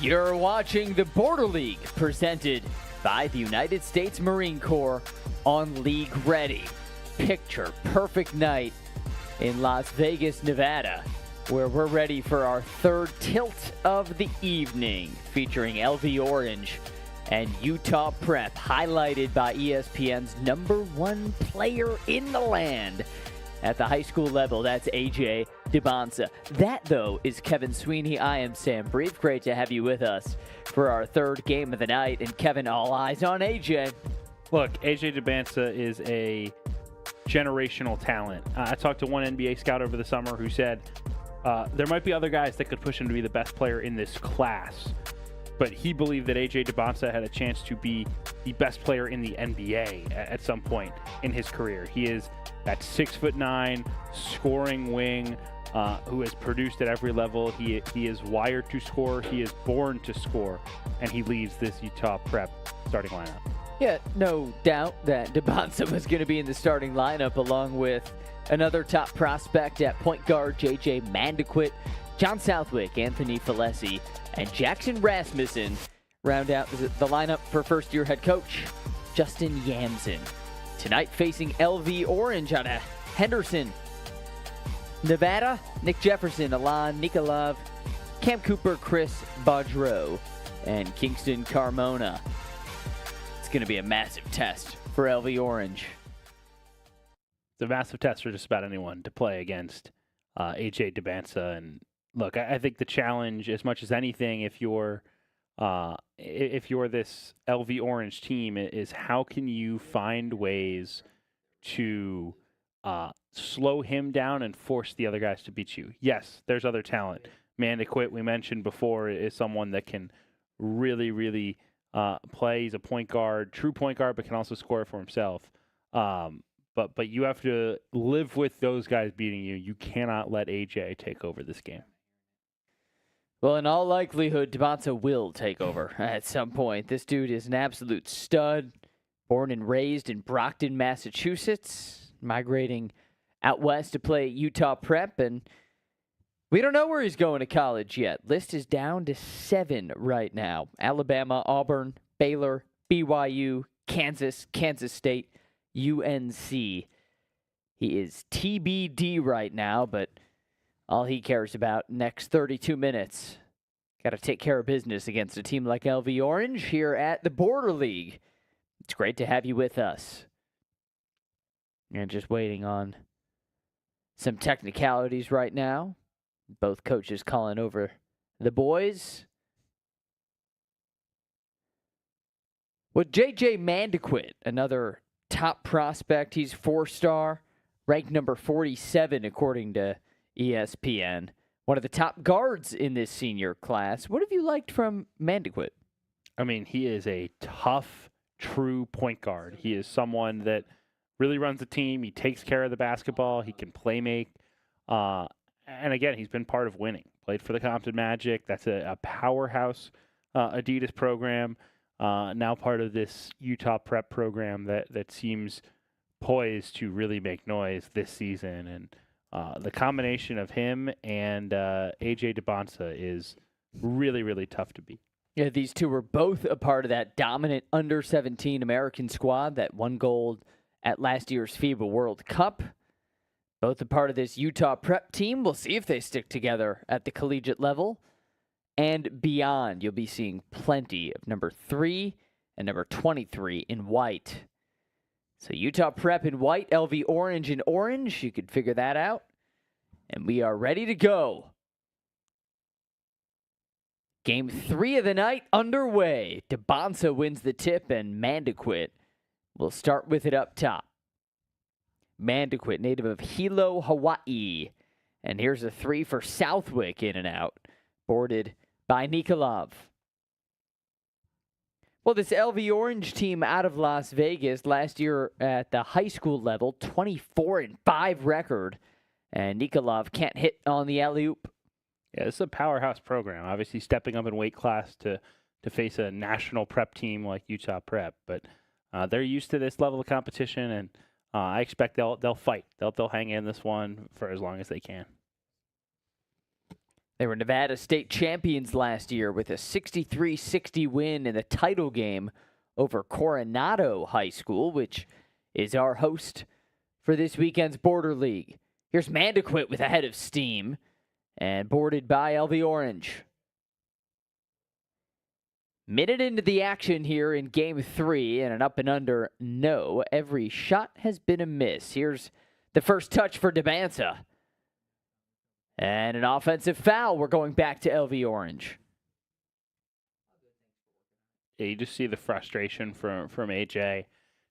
You're watching the Border League, presented by the United States Marine Corps on League Ready. Picture perfect night in Las Vegas, Nevada, where we're ready for our third tilt of the evening, featuring LV Orange and Utah Prep, highlighted by ESPN's #1 player in the land at the high school level. That's AJ Dybansta. That, though, is Kevin Sweeney. I am Sam Brief. Great to have you with us for our third game of the night. And Kevin, all eyes on AJ. Look, AJ Dybansta is a generational talent. I talked to one NBA scout over the summer who said there might be other guys that could push him to be the best player in this class, but he believed that AJ Dybansta had a chance to be the best player in the NBA at some point in his career. He is that 6'9" scoring wing who has produced at every level. He is wired to score. He is born to score, and he leads this Utah Prep starting lineup. Yeah, no doubt that Dybansta was going to be in the starting lineup along with another top prospect at point guard, J.J. Mandequit, John Southwick, Anthony Falesi, and Jackson Rasmussen round out the lineup for first-year head coach Justin Yamson. Tonight facing LV Orange out of Henderson, Nevada, Nick Jefferson, Alon Nikolov, Cam Cooper, Chris Baudreau, and Kingston Carmona. It's going to be a massive test for LV Orange. It's a massive test for just about anyone to play against AJ Dybansta. And look, I think the challenge, as much as anything, if you're this LV Orange team, is how can you find ways to slow him down and force the other guys to beat you? Yes, there's other talent. Mandequit, we mentioned before, is someone that can really play. He's a point guard, true point guard, but can also score for himself. But you have to live with those guys beating you. You cannot let AJ take over this game. Well, in all likelihood, Dybansta will take over at some point. This dude is an absolute stud, born and raised in Brockton, Massachusetts, migrating out west to play at Utah Prep, and we don't know where he's going to college yet. List is down to 7 right now. Alabama, Auburn, Baylor, BYU, Kansas, Kansas State, UNC. He is TBD right now, but all he cares about next 32 minutes. Got to take care of business against a team like LV Orange here at the Border League. It's great to have you with us. And just waiting on some technicalities right now. Both coaches calling over the boys. With J.J. Mandequit, another top prospect. He's 4-star, ranked number 47 according to ESPN. One of the top guards in this senior class. What have you liked from Mandequit? I mean, he is a tough, true point guard. He is someone that really runs the team. He takes care of the basketball. He can play make. And again, he's been part of winning. Played for the Compton Magic. That's a powerhouse Adidas program. Now part of this Utah Prep program that seems poised to really make noise this season. And the combination of him and AJ Dybansta is really tough to beat. Yeah, these two were both a part of that dominant under-17 American squad that won gold at last year's FIBA World Cup. Both a part of this Utah Prep team. We'll see if they stick together at the collegiate level and beyond. You'll be seeing plenty of number 3 and number 23 in white. So Utah Prep in white, LV Orange in orange. You could figure that out. And we are ready to go. Game 3 of the night underway. Dybansta wins the tip, and Mandequit will start with it up top. Mandequit, native of Hilo, Hawaii. And here's a 3 for Southwick, in and out. Boarded by Nikolov. Well, this LV Orange team out of Las Vegas last year at the high school level, 24-5 record. And Nikolov can't hit on the alley-oop. Yeah, this is a powerhouse program. Obviously stepping up in weight class to face a national prep team like Utah Prep. But they're used to this level of competition, and I expect they'll fight. They'll hang in this one for as long as they can. They were Nevada State champions last year with a 63-60 win in the title game over Coronado High School, which is our host for this weekend's Border League. Here's Mandequit with a head of steam and boarded by LV Orange. Minute into the action here in Game 3, and an up and under no. Every shot has been a miss. Here's the first touch for Dybansta. And an offensive foul. We're going back to LV Orange. Yeah, you just see the frustration from AJ.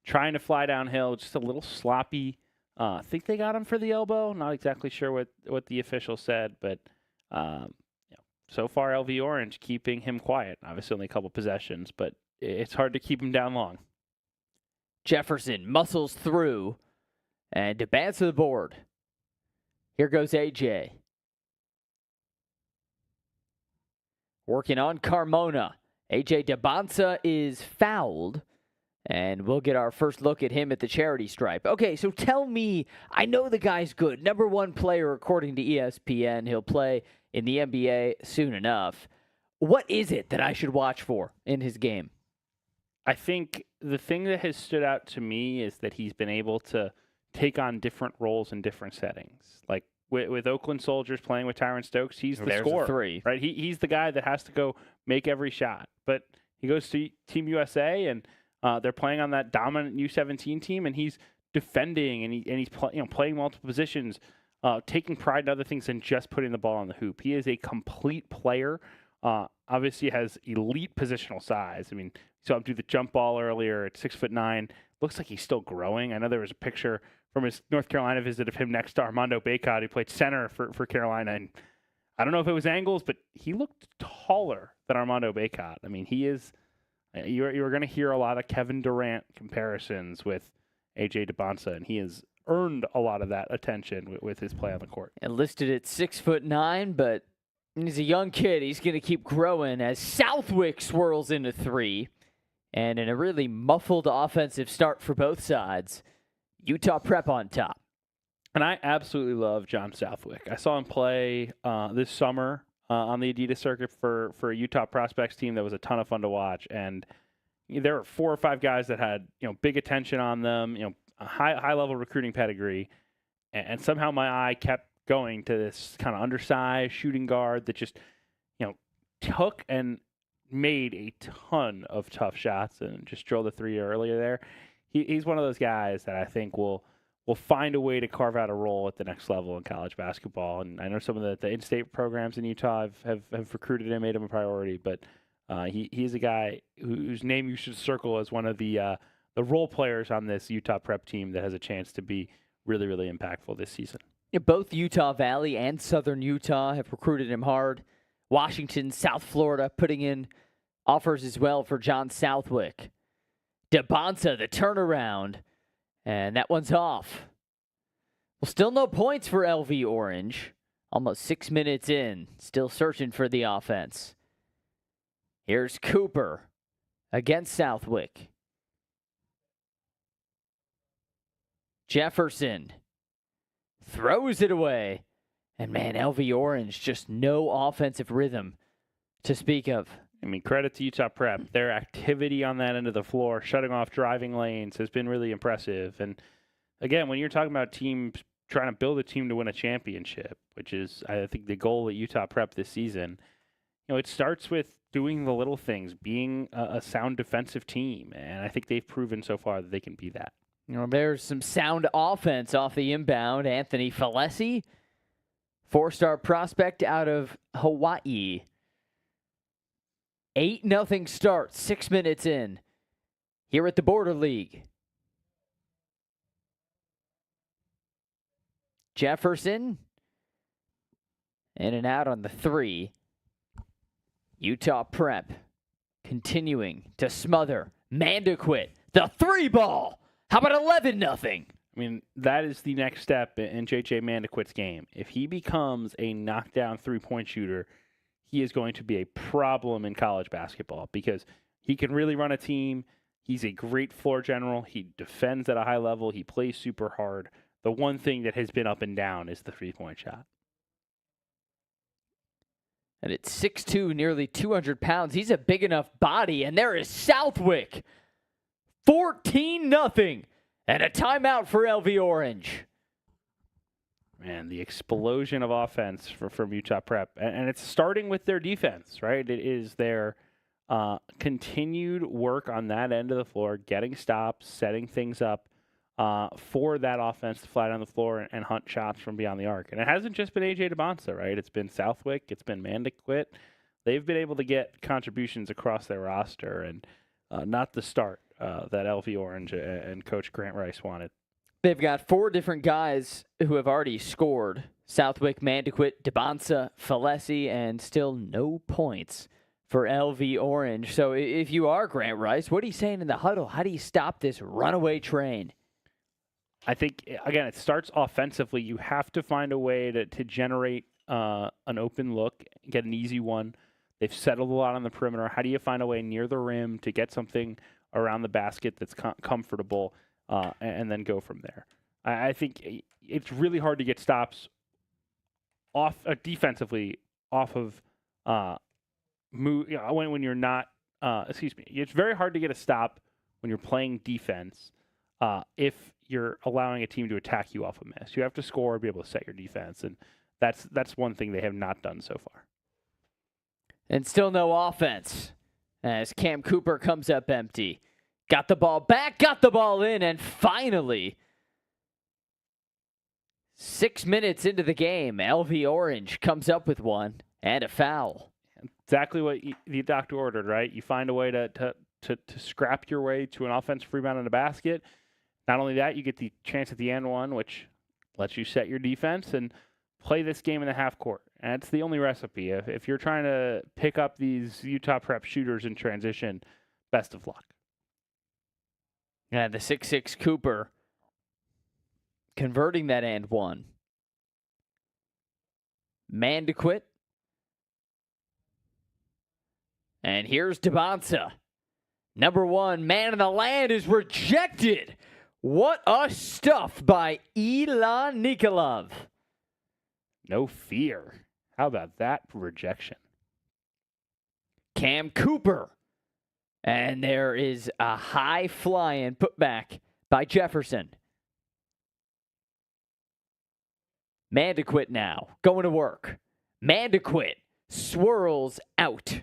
Trying to fly downhill, just a little sloppy. I think they got him for the elbow. Not exactly sure what the official said, but so far LV Orange keeping him quiet. Obviously only a couple possessions, but it's hard to keep him down long. Jefferson muscles through and Dybansta to the board. Here goes AJ. Working on Carmona. AJ Dybansta is fouled. And we'll get our first look at him at the charity stripe. Okay, so tell me, I know the guy's good. Number one player according to ESPN. He'll play in the NBA soon enough. What is it that I should watch for in his game? I think the thing that has stood out to me is that he's been able to take on different roles in different settings. Like with Oakland Soldiers playing with Tyron Stokes, he's the scorer. Three. Right? He's the guy that has to go make every shot. But he goes to Team USA and they're playing on that dominant U17 team, and he's defending and he's playing multiple positions, taking pride in other things than just putting the ball on the hoop. He is a complete player. Obviously, has elite positional size. I mean, saw him do the jump ball earlier at 6'9". Looks like he's still growing. I know there was a picture from his North Carolina visit of him next to Armando Bacot, who played center for Carolina, and I don't know if it was angles, but he looked taller than Armando Bacot. I mean, he is. You're going to hear a lot of Kevin Durant comparisons with AJ Dybansta, and he has earned a lot of that attention with his play on the court. And listed at 6'9", but he's a young kid. He's going to keep growing as Southwick swirls into three. And in a really muffled offensive start for both sides, Utah Prep on top. And I absolutely love John Southwick. I saw him play this summer on the Adidas circuit for a Utah prospects team that was a ton of fun to watch. And there were 4 or 5 guys that had big attention on them, a high level recruiting pedigree, and somehow my eye kept going to this kind of undersized shooting guard that just took and made a ton of tough shots and just drilled the three earlier there. He's one of those guys that I think will find a way to carve out a role at the next level in college basketball. And I know some of the in-state programs in Utah have recruited him, made him a priority, but he's a guy whose name you should circle as one of the role players on this Utah Prep team that has a chance to be really, really impactful this season. Yeah, both Utah Valley and Southern Utah have recruited him hard. Washington, South Florida putting in offers as well for John Southwick. Dybansta, the turnaround. And that one's off. Well, still no points for LV Orange. Almost 6 minutes in. Still searching for the offense. Here's Cooper against Southwick. Jefferson throws it away. And man, LV Orange, just no offensive rhythm to speak of. I mean, credit to Utah Prep. Their activity on that end of the floor, shutting off driving lanes, has been really impressive. And again, when you're talking about teams trying to build a team to win a championship, which is, I think, the goal at Utah Prep this season, it starts with doing the little things, being a sound defensive team. And I think they've proven so far that they can be that. There's some sound offense off the inbound. Anthony Falesi, 4-star prospect out of Hawaii. 8-0 start, 6 minutes in, here at the Border League. Jefferson, in and out on the three. Utah Prep continuing to smother. Mandequit, the three ball. How about 11-0? I mean, that is the next step in J.J. Mandequit's game. If he becomes a knockdown three-point shooter, he is going to be a problem in college basketball because he can really run a team. He's a great floor general. He defends at a high level. He plays super hard. The one thing that has been up and down is the three-point shot. And at 6'2", nearly 200 pounds, he's a big enough body. And there is Southwick. 14-0. And a timeout for LV Orange. Man, the explosion of offense from Utah Prep. And it's starting with their defense, right? It is their continued work on that end of the floor, getting stops, setting things up for that offense to fly down the floor and hunt shots from beyond the arc. And it hasn't just been A.J. Dybansta, right? It's been Southwick. It's been Mandequit. They've been able to get contributions across their roster and not the start that LV Orange and Coach Grant Rice wanted. They've got 4 different guys who have already scored. Southwick, Mandequit, Dybansta, Falesi, and still no points for LV Orange. So if you are Grant Rice, what are you saying in the huddle? How do you stop this runaway train? I think, again, it starts offensively. You have to find a way to generate an open look, get an easy one. They've settled a lot on the perimeter. How do you find a way near the rim to get something around the basket that's comfortable and then go from there? I think it's really hard to get stops off defensively off of when you're not. It's very hard to get a stop when you're playing defense if you're allowing a team to attack you off a miss. You have to score and be able to set your defense, and that's one thing they have not done so far. And still no offense as Cam Cooper comes up empty. Got the ball back, got the ball in, and finally, 6 minutes into the game, LV Orange comes up with one and a foul. Exactly what the doctor ordered, right? You find a way to scrap your way to an offensive rebound in a basket. Not only that, you get the chance at the end one, which lets you set your defense and play this game in the half court. And it's the only recipe. If you're trying to pick up these Utah Prep shooters in transition, best of luck. Yeah, the 6'6" Cooper converting that and one. Mandequit. And here's Dybansta. Number 1 man in the land is rejected. What a stuff by Ilan Nikolov. No fear. How about that rejection? Cam Cooper. And there is a high fly-in put back by Jefferson. Mandequit now going to work. Mandequit swirls out.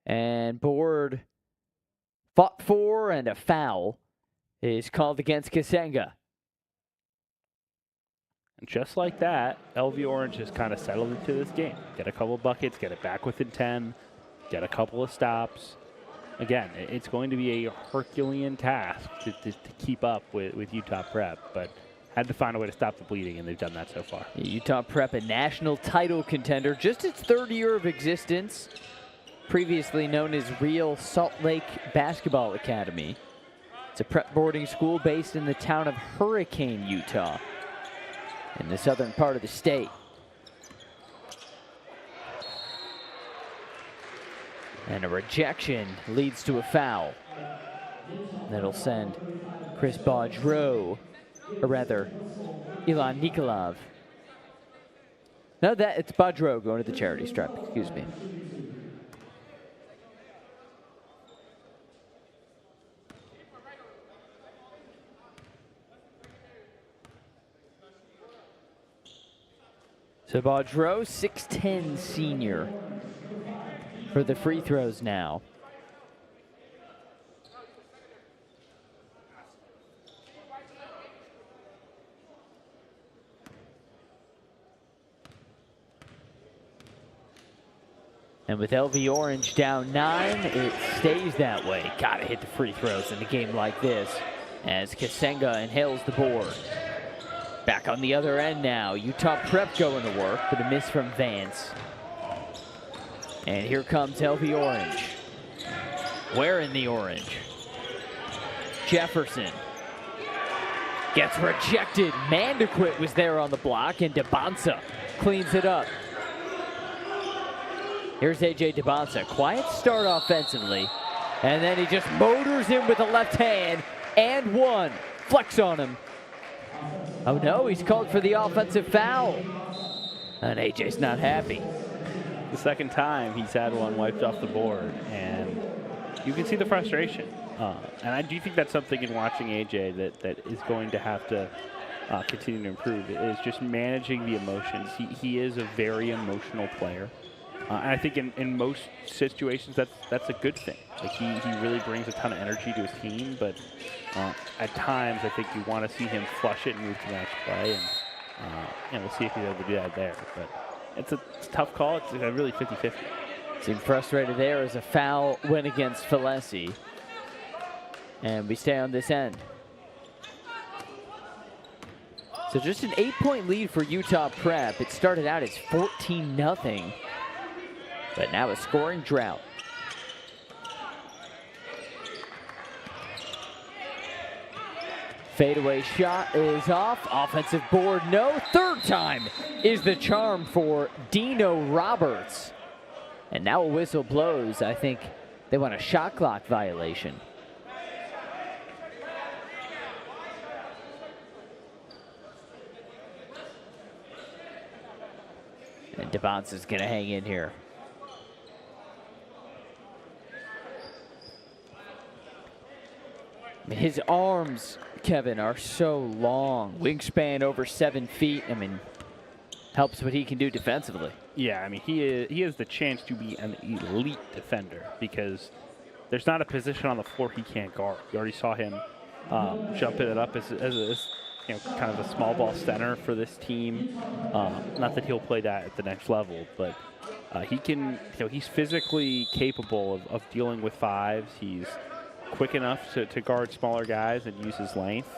And board fought for, and a foul is called against Kasenga. And just like that, LV Orange has kind of settled into this game. Get a couple buckets, get it back within 10, get a couple of stops. Again, it's going to be a Herculean task to keep up with Utah Prep, but had to find a way to stop the bleeding, and they've done that so far. Utah Prep, a national title contender, just its 3rd year of existence, previously known as Real Salt Lake Basketball Academy. It's a prep boarding school based in the town of Hurricane, Utah, in the southern part of the state. And a rejection leads to a foul. That'll send Chris Baudreau, or rather, Ilan Nikolov. No, it's Baudreau going to the charity stripe, excuse me. So Baudreau, 6'10" senior for the free throws now. And with LV Orange down 9, it stays that way. Gotta hit the free throws in a game like this as Kasenga inhales the board. Back on the other end now. Utah Prep going to work, but a miss from Vance. And here comes LV Orange. Wearing the orange. Jefferson gets rejected. Mandequit was there on the block, and Dybansta cleans it up. Here's A.J. Dybansta. Quiet start offensively. And then he just motors in with the left hand. And one. Flex on him. Oh no, he's called for the offensive foul. And A.J.'s not happy. the second time he's had one wiped off the board, and you can see the frustration. And I do think that's something in watching AJ that is going to have to continue to improve, is just managing the emotions. He is a very emotional player. And I think in most situations that's a good thing. Like he really brings a ton of energy to his team, but at times I think you want to see him flush it and move to match play, and we'll see if he's able to do that there. But it's a tough call. It's really 50-50. Seemed frustrated there as a foul went against Falesi. And we stay on this end. So just an 8-point lead for Utah Prep. It started out as 14-0. But now a scoring drought. Fadeaway shot is off. Offensive board, no. Third time is the charm for Dino Roberts. And now a whistle blows. I think they want a shot clock violation. And Dybansta's going to hang in here. His arms, Kevin, are so long. Wingspan over 7 feet. I mean, helps what he can do defensively. Yeah, I mean, he has the chance to be an elite defender because there's not a position on the floor he can't guard. You already saw him jumping it up as a kind of a small ball center for this team. Not that he'll play that at the next level, but he can. He's physically capable of dealing with fives. He's quick enough to guard smaller guys and use his length.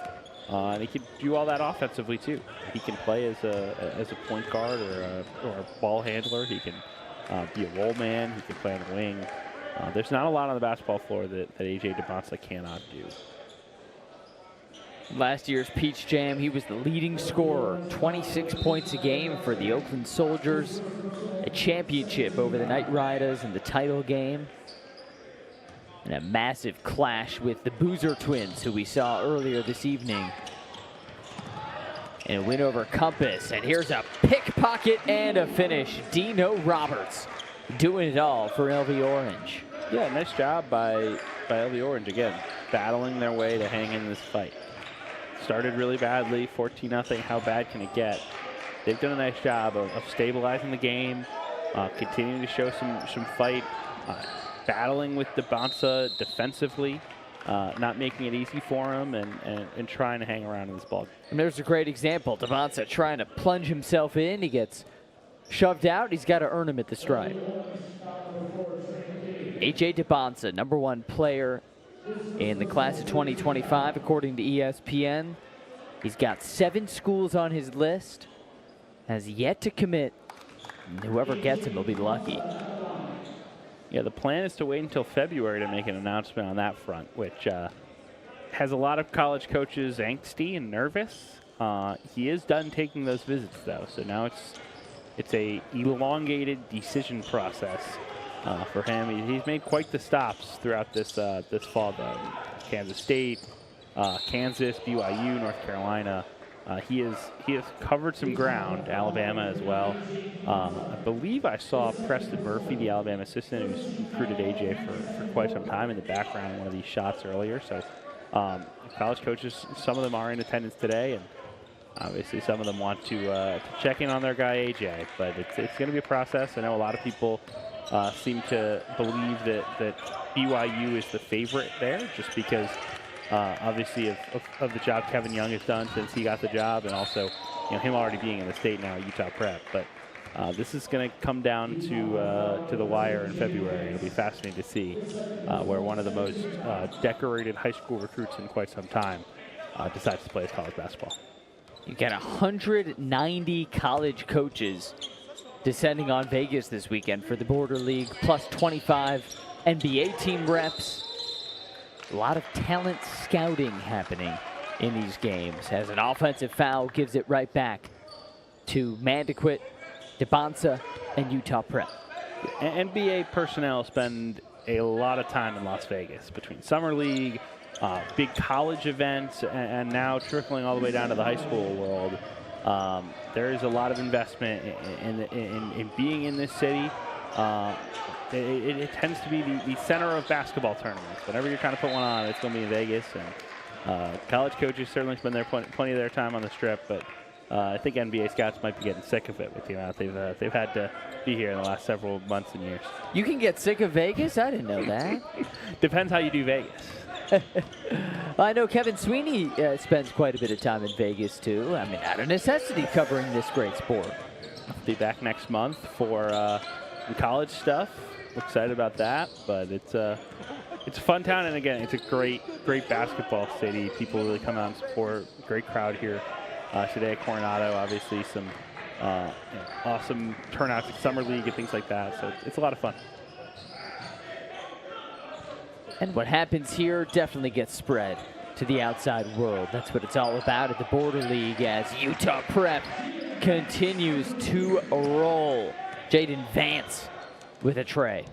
And he can do all that offensively too. He can play as a point guard or a ball handler. He can be a roll man. He can play on the wing. There's not a lot on the basketball floor that AJ Dybansta cannot do. Last year's Peach Jam, he was the leading scorer, 26 points a game for the Oakland Soldiers, a championship over the Knight Riders in the title game, and a massive clash with the Boozer twins, who we saw earlier this evening. And a win over Compass, and here's a pickpocket and a finish. Dino Roberts doing it all for LV Orange. Yeah, nice job by LV Orange, again, battling their way to hang in this fight. Started really badly, 14-0. How bad can it get? They've done a nice job of stabilizing the game, continuing to show some fight, battling with Dybansta defensively, not making it easy for him, and trying to hang around in this ball. And there's a great example. Dybansta trying to plunge himself in. He gets shoved out. He's got to earn him at the stripe. AJ Dybansta, #1 player in the class of 2025, according to ESPN. He's got 7 schools on his list, has yet to commit. And whoever gets him will be lucky. Yeah, the plan is to wait until February to make an announcement on that front, which has a lot of college coaches angsty and nervous. He is done taking those visits, though, so now it's a elongated decision process for him. He's made quite the stops throughout this fall, though. Kansas State, Kansas, BYU, North Carolina. He has covered some ground, Alabama as well. I believe I saw Preston Murphy, the Alabama assistant, who's recruited AJ for quite some time, in the background in one of these shots earlier. So college coaches, some of them are in attendance today, and obviously some of them want to check in on their guy AJ. But it's going to be a process. I know a lot of people seem to believe that BYU is the favorite there, just because obviously of the job Kevin Young has done since he got the job, and also him already being in the state now at Utah Prep. But this is going to come down to the wire in February. It'll be fascinating to see where one of the most decorated high school recruits in quite some time decides to play college basketball. You got 190 college coaches descending on Vegas this weekend for the Border League, plus 25 NBA team reps. A lot of talent scouting happening in these games, as an offensive foul gives it right back to Mandequit, Dybansta, and Utah Prep. NBA personnel spend a lot of time in Las Vegas between Summer League, big college events, and now trickling all the way down to the high school world. There is a lot of investment in being in this city, it tends to be the center of basketball tournaments. Whenever you're trying to put one on, it's going to be in Vegas. And college coaches certainly spend their plenty of their time on the Strip, but I think NBA scouts might be getting sick of it with the amount they've had to be here in the last several months and years. You can get sick of Vegas? I didn't know that. Depends how you do Vegas. I know Kevin Sweeney spends quite a bit of time in Vegas, too. I mean, out of necessity covering this great sport. I'll be back next month for some college stuff. Excited about that, but it's a fun town, and again, it's a great basketball city. People really come out and support. Great crowd here today at Coronado. Obviously, some awesome turnouts at Summer League and things like that. So it's a lot of fun. And what happens here definitely gets spread to the outside world. That's what it's all about at the Border League as Utah Prep continues to roll. Jaden Vance with a tray.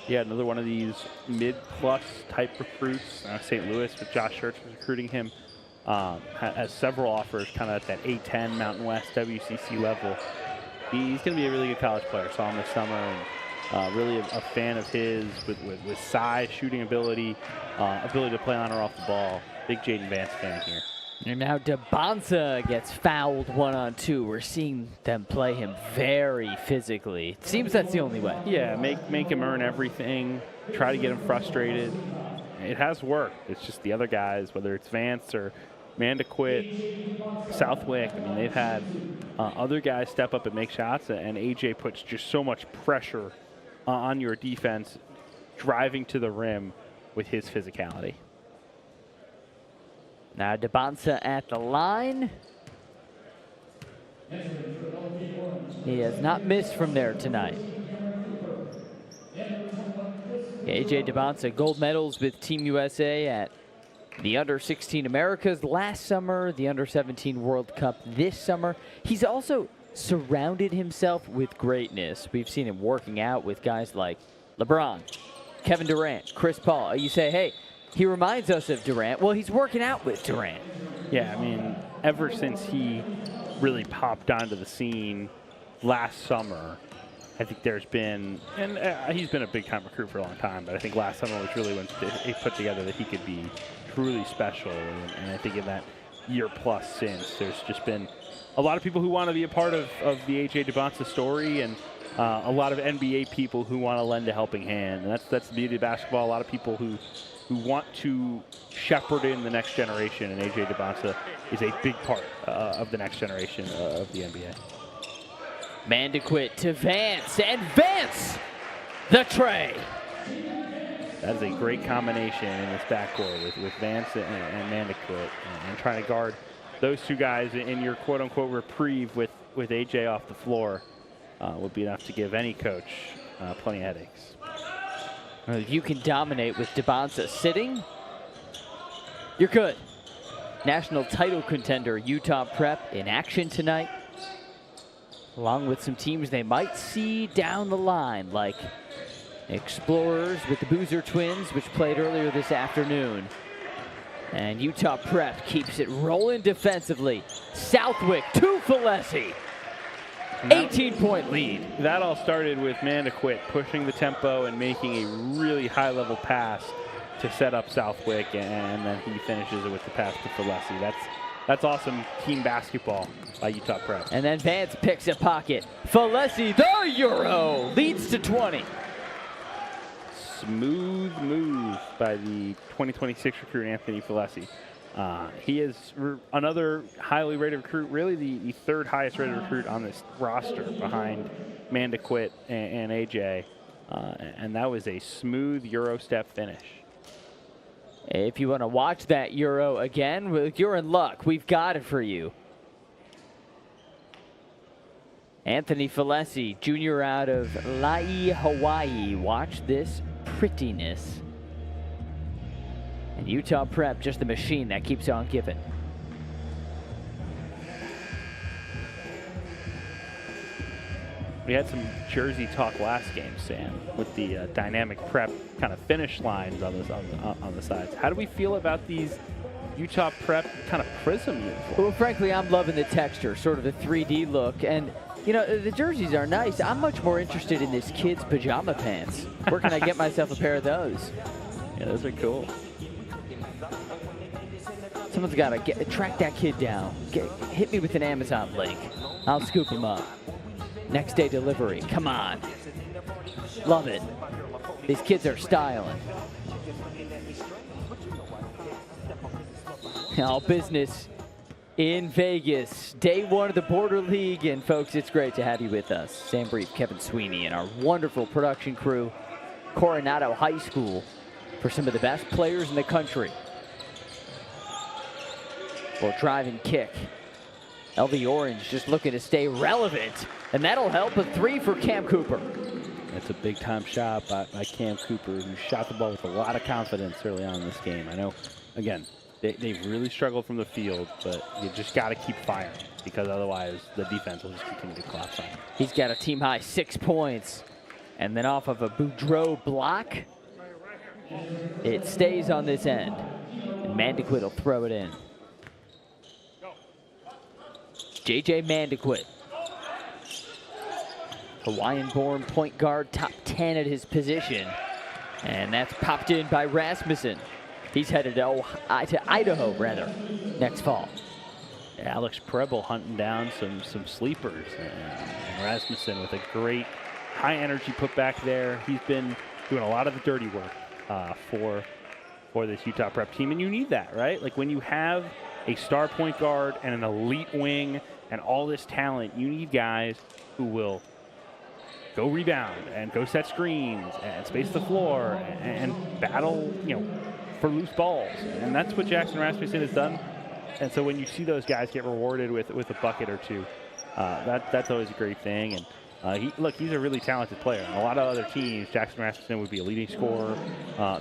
Yeah, another one of these mid-plus type recruits. St. Louis with Josh Schertz was recruiting him. Has several offers kind of at that A10 Mountain West WCC level. He's going to be a really good college player. Saw him this summer, and really a fan of his with size, shooting ability, ability to play on or off the ball. Big Jaden Vance fan here. And now Dybansta gets fouled 1-on-2. We're seeing them play him very physically. It seems that's the only way. Yeah, make him earn everything. Try to get him frustrated. It has worked. It's just the other guys, whether it's Vance or Mandaquit, Southwick. I mean, they've had other guys step up and make shots, and AJ puts just so much pressure on your defense, driving to the rim with his physicality. Now Dybansta at the line. He has not missed from there tonight. AJ Dybansta, gold medals with Team USA at the Under-16 Americas last summer, the Under-17 World Cup this summer. He's also surrounded himself with greatness. We've seen him working out with guys like LeBron, Kevin Durant, Chris Paul. You say, hey, he reminds us of Durant. Well, he's working out with Durant. Yeah, I mean, ever since he really popped onto the scene last summer, I think there's been, and he's been a big-time recruit for a long time, but I think last summer was really when he put together that he could be truly special. And I think in that year-plus since, there's just been a lot of people who want to be a part of the A.J. Dybansta story, and a lot of NBA people who want to lend a helping hand. And that's the beauty of basketball. A lot of people who want to shepherd in the next generation, and A.J. Dybansta is a big part of the next generation of the NBA. Mandaquit to Vance, and Vance, the tray. That is a great combination in this backcourt with Vance and Mandaquit, and trying to guard those two guys in your quote-unquote reprieve with AJ off the floor would be enough to give any coach plenty of headaches. Well, if you can dominate with Dybansta sitting, you're good. National title contender Utah Prep in action tonight, along with some teams they might see down the line, like Explorers with the Boozer Twins, which played earlier this afternoon. And Utah Prep keeps it rolling defensively. Southwick to Fellesi. 18-point lead. That all started with Mandaquit pushing the tempo and making a really high-level pass to set up Southwick, and then he finishes it with the pass to Fellesi. That's awesome team basketball by Utah Prep. And then Vance picks a pocket. Fellesi, the Euro, leads to 20. Smooth move by the 2026 recruit, Anthony Fellesi. He is another highly rated recruit, really the third highest rated recruit on this roster behind Mandaquit and AJ. And that was a smooth Euro step finish. If you want to watch that Euro again, you're in luck. We've got it for you. Anthony Fellesi, junior out of Laie, Hawaii. Watch this prettiness. And Utah Prep, just the machine that keeps on giving. We had some jersey talk last game, Sam, with the dynamic Prep kind of finish lines on the sides. How do we feel about these Utah Prep kind of prism uniforms? Well, frankly, I'm loving the texture, sort of the 3D look. And You know, the jerseys are nice. I'm much more interested in this kid's pajama pants. Where can I get myself a pair of those? Yeah, those are cool. Someone's got to track that kid down. Hit me with an Amazon link. I'll scoop him up. Next day delivery. Come on. Love it. These kids are styling. All business in Vegas. Day one of the Border League. And folks, it's great to have you with us. Sam Brief, Kevin Sweeney, and our wonderful production crew. Coronado High School for some of the best players in the country. Will drive and kick. LV Orange just looking to stay relevant. And that'll help. A 3 for Cam Cooper. That's a big-time shot by Cam Cooper, who shot the ball with a lot of confidence early on in this game. I know, again, they've really struggled from the field, but you just got to keep firing, because otherwise the defense will just continue to collapse on him. He's got a team-high 6 points. And then off of a Boudreaux block, it stays on this end. And Mandequit will throw it in. J.J. Mandequit. Hawaiian-born point guard, top 10 at his position. And that's popped in by Rasmussen. He's headed to Idaho, next fall. Alex Preble hunting down some sleepers. And Rasmussen with a great high-energy putback there. He's been doing a lot of the dirty work for this Utah Prep team. And you need that, right? Like, when you have a star point guard and an elite wing and all this talent, you need guys who will go rebound and go set screens and space the floor and battle, for loose balls. And that's what Jackson Rasmussen has done. And so when you see those guys get rewarded with a bucket or two, that's always a great thing. And he's a really talented player. And a lot of other teams, Jackson Rasmussen would be a leading scorer.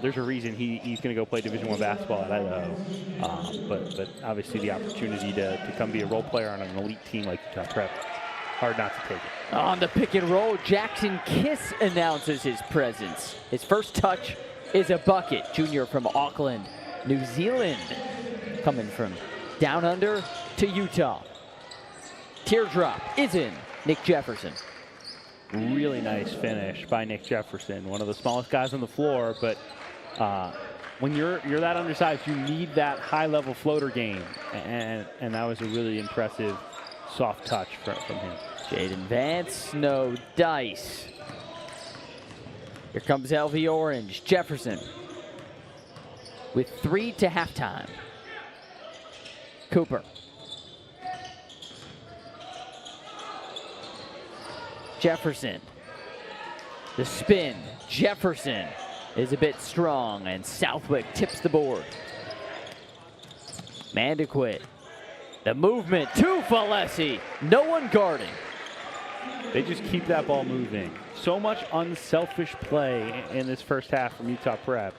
There's a reason he's going to go play Division I basketball at Idaho. But obviously the opportunity to come be a role player on an elite team like Utah Prep, hard not to take it. On the pick and roll, Jackson Kiss announces his presence. His first touch is a bucket. Junior from Auckland, New Zealand, coming from down under to Utah. Teardrop is in. Nick Jefferson. Really nice finish by Nick Jefferson, one of the smallest guys on the floor, but when you're that undersized, you need that high-level floater game, and that was a really impressive soft touch from him. Jaden Vance, no dice. Here comes LV Orange. Jefferson with 3 to halftime. Cooper. Jefferson. The spin. Jefferson is a bit strong, and Southwick tips the board. Mandequit. The movement to Valesi. No one guarding. They just keep that ball moving. So much unselfish play in this first half from Utah Prep.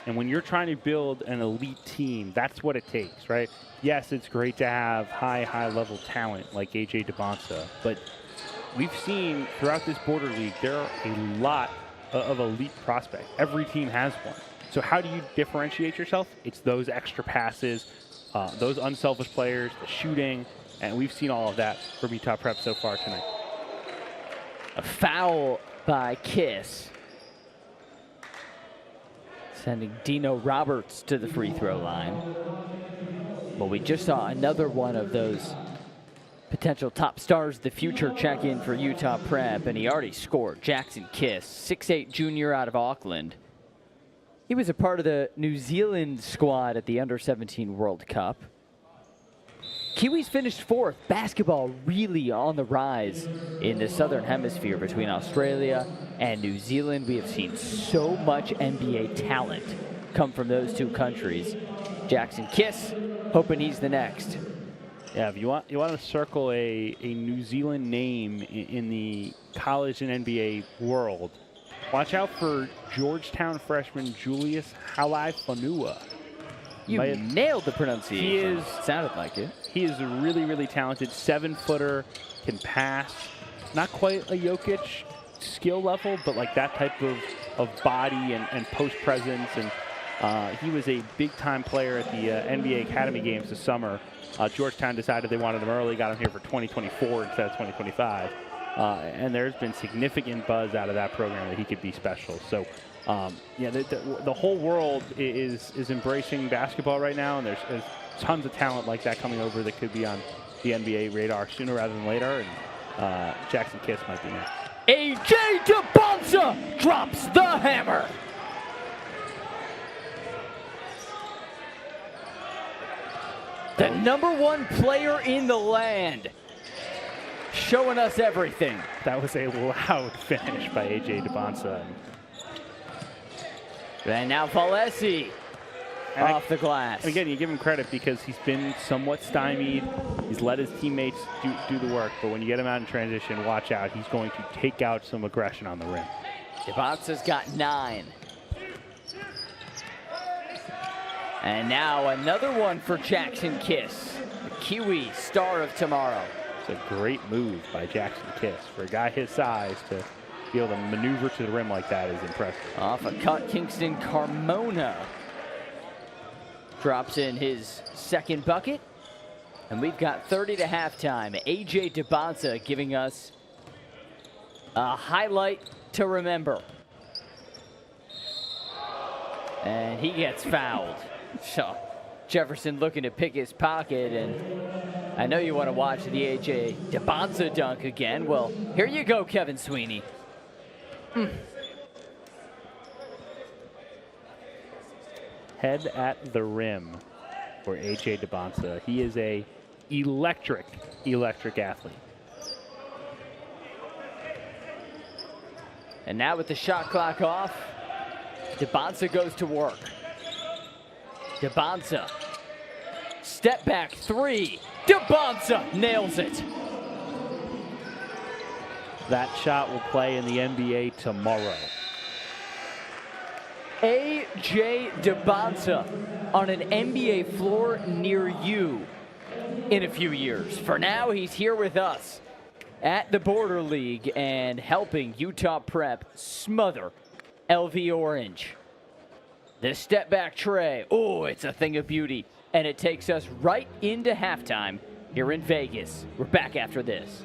And when you're trying to build an elite team, that's what it takes, right? Yes, it's great to have high-level talent like A.J. Dybansta, but we've seen throughout this Border League, there are a lot of elite prospects. Every team has one. So how do you differentiate yourself? It's those extra passes, those unselfish players, the shooting, and we've seen all of that from Utah Prep so far tonight. A foul by Kiss. Sending Dino Roberts to the free throw line. Well, we just saw another one of those potential top stars of the future check in for Utah Prep, and he already scored. Jackson Kiss, 6'8" junior out of Auckland. He was a part of the New Zealand squad at the Under-17 World Cup. Kiwis finished 4th. Basketball really on the rise in the Southern Hemisphere between Australia and New Zealand. We have seen so much NBA talent come from those two countries. Jackson Kiss, hoping he's the next. Yeah, if you want to circle a New Zealand name in the college and NBA world, watch out for Georgetown freshman Julius Halaifanua. You nailed the pronunciation. Sounded like it. He is a really, really talented 7-footer, can pass. Not quite a Jokic skill level, but like that type of body and post presence. And He was a big-time player at the NBA Academy Games this summer. Georgetown decided they wanted him early, got him here for 2024 instead of 2025. And there's been significant buzz out of that program that he could be special. So, yeah, the whole world is embracing basketball right now, and there's tons of talent like that coming over that could be on the NBA radar sooner rather than later. And Jackson Kiss might be next. A.J. Dybansta drops the hammer. The #1 player in the land, showing us everything. That was a loud finish by A.J. Dybansta. And now Valesi off the glass. And again, you give him credit because he's been somewhat stymied. He's let his teammates do the work, but when you get him out in transition, watch out. He's going to take out some aggression on the rim. Dybansta's got 9. And now another one for Jackson Kiss, the Kiwi star of tomorrow. It's a great move by Jackson Kiss. For a guy his size to be able to maneuver to the rim like that is impressive. Off a cut, Kingston Carmona drops in his second bucket. And we've got 30 to halftime. A.J. Dybansta giving us a highlight to remember. And he gets fouled. So Jefferson looking to pick his pocket, and I know you want to watch the A.J. Dybansta dunk again. Well, here you go, Kevin Sweeney. Head at the rim for A.J. Dybansta. He is a electric athlete. And now with the shot clock off, Dybansta goes to work. Dybansta, step back 3. Dybansta nails it. That shot will play in the NBA tomorrow. A.J. Dybansta on an NBA floor near you in a few years. For now, he's here with us at the Border League and helping Utah Prep smother LV Orange. The step back tray, oh, it's a thing of beauty. And it takes us right into halftime here in Vegas. We're back after this.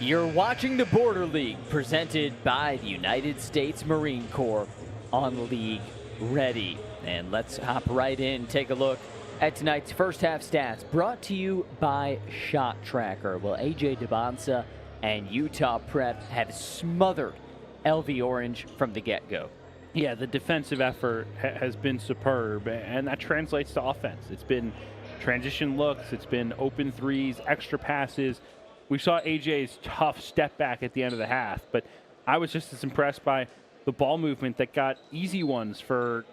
You're watching the Border League, presented by the United States Marine Corps on League Ready. And let's hop right in, take a look at tonight's first half stats, brought to you by Shot Tracker. Well, AJ Dybansta and Utah Prep have smothered LV Orange from the get-go. Yeah, the defensive effort has been superb, and that translates to offense. It's been transition looks, it's been open threes, extra passes. We saw AJ's tough step back at the end of the half, but I was just as impressed by the ball movement that got easy ones for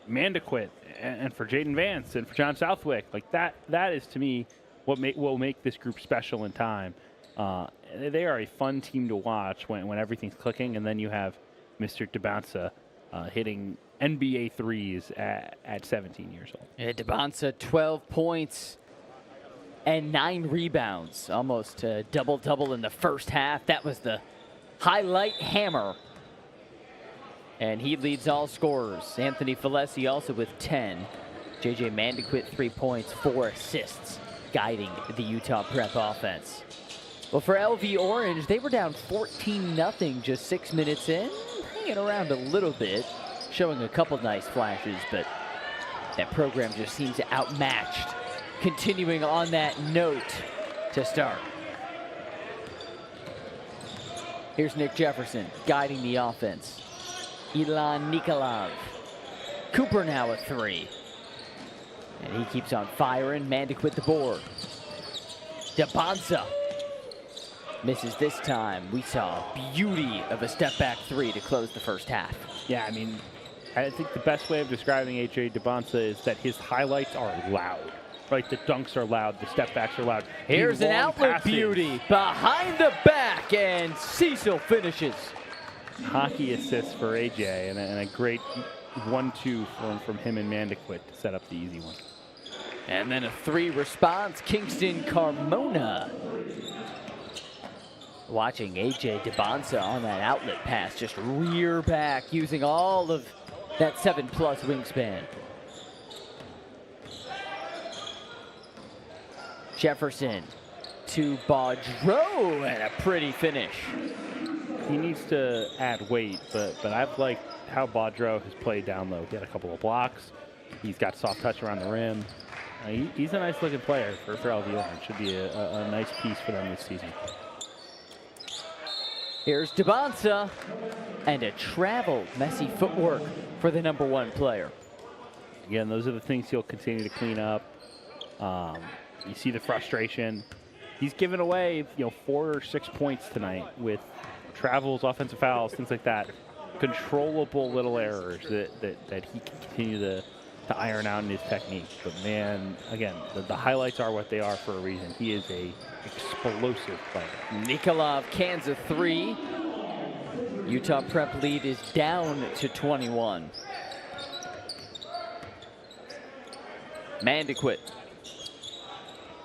Mandequit and for Jaden Vance and for John Southwick. Like that is to me what will make this group special in time. They are a fun team to watch when everything's clicking, and then you have Mr. Dybansta hitting NBA threes at 17 years old. Yeah, Dybansta, 12 points and 9 rebounds, almost a double-double in the first half. That was the highlight hammer. And he leads all scorers. Anthony Falesi also with 10. JJ Mandequit, 3 points, 4 assists, guiding the Utah Prep offense. Well, for LV Orange, they were down 14-0 just 6 minutes in, hanging around a little bit, showing a couple nice flashes, but that program just seems outmatched. Continuing on that note to start. Here's Nick Jefferson guiding the offense. Ilan Nikolov. Cooper now a 3. And he keeps on firing. Mandequit the board. Dybansta misses this time. We saw beauty of a step back 3 to close the first half. Yeah, I mean, I think the best way of describing AJ Dybansta is that his highlights are loud. Right, the dunks are loud, the step backs are loud. Here's an outlet beauty behind the back, and Cecil finishes. Hockey assist for AJ, and a great 1-2 from him and Mandequit to set up the easy one. And then a 3 response, Kingston Carmona. Watching AJ Dybansta on that outlet pass, just rear back, using all of that 7+ wingspan. Jefferson to Baudreau, and a pretty finish. He needs to add weight, but I've liked how Baudreau has played down low. He had a couple of blocks. He's got soft touch around the rim. He's a nice-looking player for LV Orange. Should be a nice piece for them this season. Here's Dybansta, and a travel, messy footwork for the #1 player. Again, those are the things he'll continue to clean up. You see the frustration. He's given away, 4 or 6 points tonight with travels, offensive fouls, things like that. Controllable little errors that he can continue to iron out in his technique. But man, again, the highlights are what they are for a reason. He is a explosive player. Nikolov cans a 3. Utah Prep lead is down to 21. Mandequit.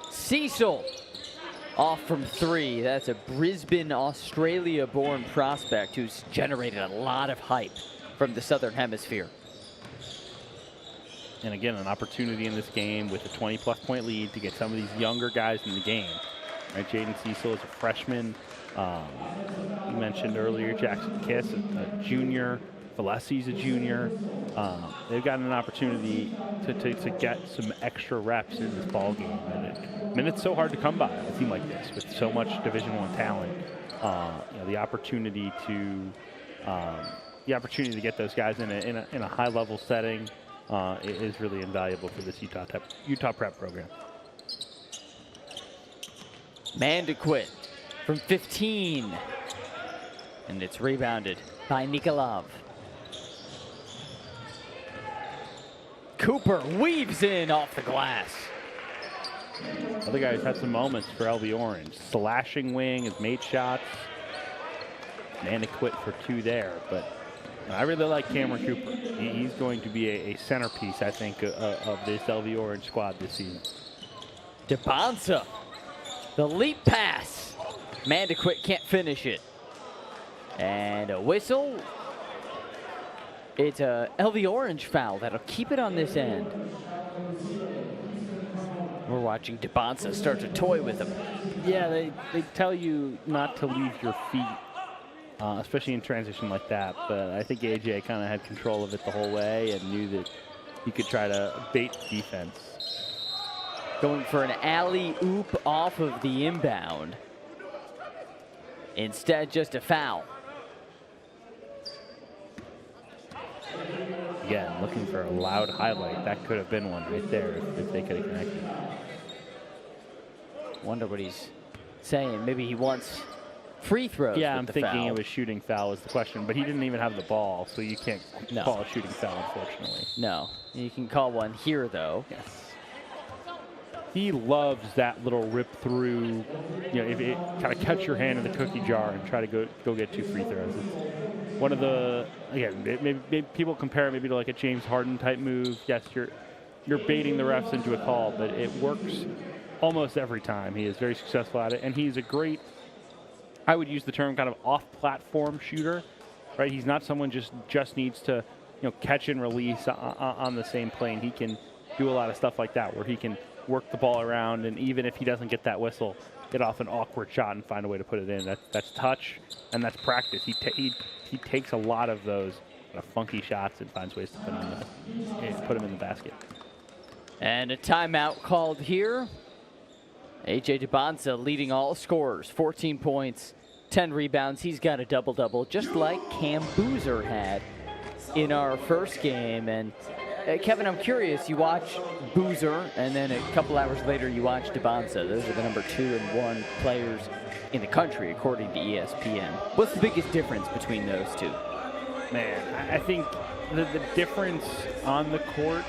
Cecil off from 3. That's a Brisbane, Australia-born prospect who's generated a lot of hype from the Southern Hemisphere. And again, an opportunity in this game with a 20+ point lead to get some of these younger guys in the game. Right, Jaden Cecil is a freshman. You mentioned earlier Jackson Kiss, a junior. Falesi's a junior. They've gotten an opportunity to get some extra reps in this ball game. And it's so hard to come by a team like this with so much Division I talent. The opportunity to get those guys in a high level setting is really invaluable for this Utah Prep program. Mandequit from 15, and it's rebounded by Nikolov. Cooper weaves in off the glass. Other guys had some moments for LV Orange. Slashing wing has made shots. Mandequit for 2 there, but I really like Cameron Cooper. He's going to be a centerpiece, I think, of this LV Orange squad this season. Dybansta, the leap pass. Mandequit can't finish it. And a whistle. It's a LV Orange foul that'll keep it on this end. We're watching Dybansta start to toy with him. Yeah, they tell you not to leave your feet, especially in transition like that. But I think AJ kind of had control of it the whole way and knew that he could try to bait defense. Going for an alley-oop off of the inbound. Instead, just a foul. Again, looking for a loud highlight. That could have been one right there if they could have connected. Wonder what he's saying. Maybe he wants free throws. Yeah, with I'm the thinking foul. it was shooting foul was the question, but he didn't even have the ball, so you can't No. call a shooting foul, unfortunately. No, you can call one here though. Yes. He loves that little rip through, if it kind of catch your hand in the cookie jar and try to go get 2 free throws. It's one of the, again, maybe people compare it maybe to like a James Harden type move. Yes, you're baiting the refs into a call, but it works almost every time. He is very successful at it, and he's a great, I would use the term kind of off-platform shooter, right? He's not someone just needs to, catch and release on the same plane. He can do a lot of stuff like that where he can work the ball around, and even if he doesn't get that whistle, get off an awkward shot and find a way to put it in. That's touch, and that's practice. He takes a lot of those funky shots and finds ways to put them in the basket. And a timeout called here. AJ Dybansta leading all scorers, 14 points, 10 rebounds. He's got a double-double, just like Cam Boozer had in our first game. And Kevin, I'm curious, you watch Boozer, and then a couple hours later you watch Dybansta. Those are the number 2 and 1 players in the country, according to ESPN. What's the biggest difference between those two? Man, I think the difference on the court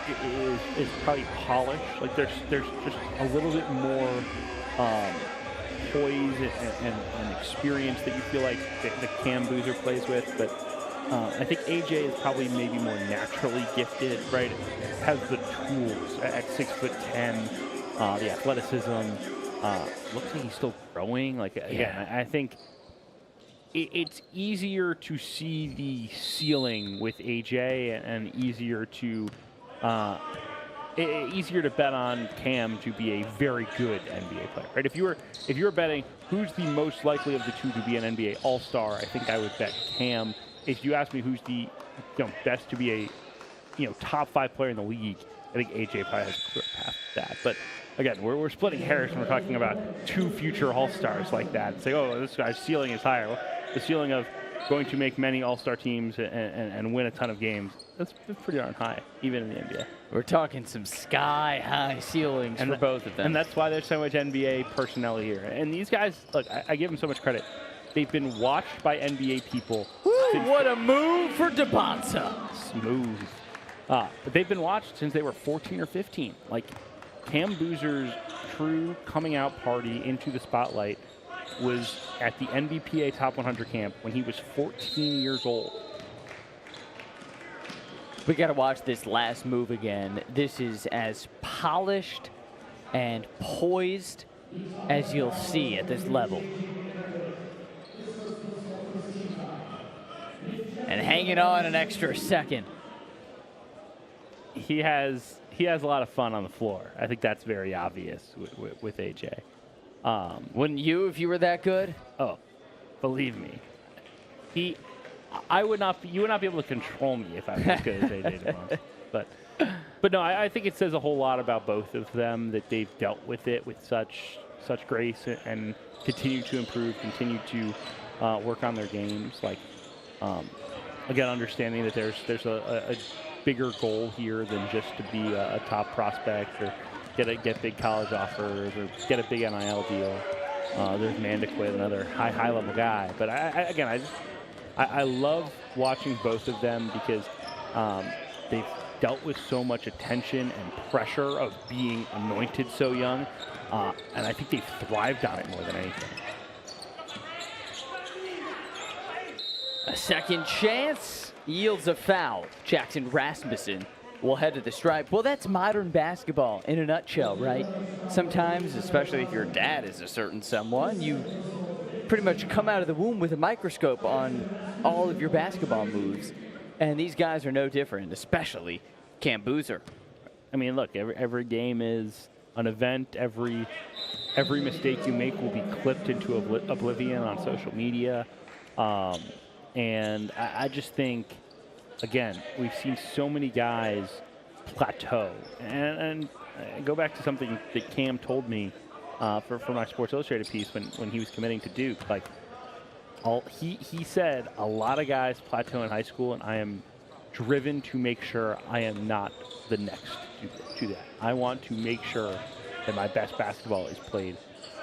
is probably polish. Like there's just a little bit more poise and experience that you feel like the Cam Boozer plays with, but I think AJ is probably maybe more naturally gifted, right? Has the tools at 6'10", the athleticism. Looks like he's still growing. Like again, I think it's easier to see the ceiling with AJ and easier to bet on Cam to be a very good NBA player, right? If you were betting who's the most likely of the two to be an NBA All-Star, I think I would bet Cam. If you ask me who's the best to be a top 5 player in the league, I think AJ probably has a clear path to that. But again, we're splitting hairs when we're talking about 2 future All-Stars like that. It's like, oh, this guy's ceiling is higher. Well, the ceiling of going to make many All-Star teams and win a ton of games, that's pretty darn high, even in the NBA. We're talking some sky-high ceilings for both of them. And that's why there's so much NBA personnel here. And these guys, look, I give them so much credit. They've been watched by NBA people. What a move for Dybansta. Smooth. But they've been watched since they were 14 or 15. Like, Cam Boozer's true coming out party into the spotlight was at the NBPA Top 100 camp when he was 14 years old. We got to watch this last move again. This is as polished and poised as you'll see at this level. And hanging on an extra second. He has a lot of fun on the floor. I think that's very obvious with AJ. Wouldn't you if you were that good? Oh, believe me. You would not be able to control me if I was as good as AJ Dybansta. But no, I think it says a whole lot about both of them that they've dealt with it with such grace and continue to improve, continue to work on their games. Like, again, understanding that there's a bigger goal here than just to be a top prospect or get big college offers or get a big NIL deal. There's Mandaquit, another high level guy. But I love watching both of them because they've dealt with so much attention and pressure of being anointed so young, and I think they've thrived on it more than anything. A second chance yields a foul. Jackson Rasmussen will head to the stripe. Well, that's modern basketball in a nutshell, right? Sometimes, especially if your dad is a certain someone, you pretty much come out of the womb with a microscope on all of your basketball moves. And these guys are no different, especially Cam Boozer. I mean, look, every game is an event. Every mistake you make will be clipped into oblivion on social media. And I just think, again, we've seen so many guys plateau. And go back to something that Cam told me for my Sports Illustrated piece when he was committing to Duke. Like, he said a lot of guys plateau in high school, and I am driven to make sure I am not the next to that. I want to make sure that my best basketball is played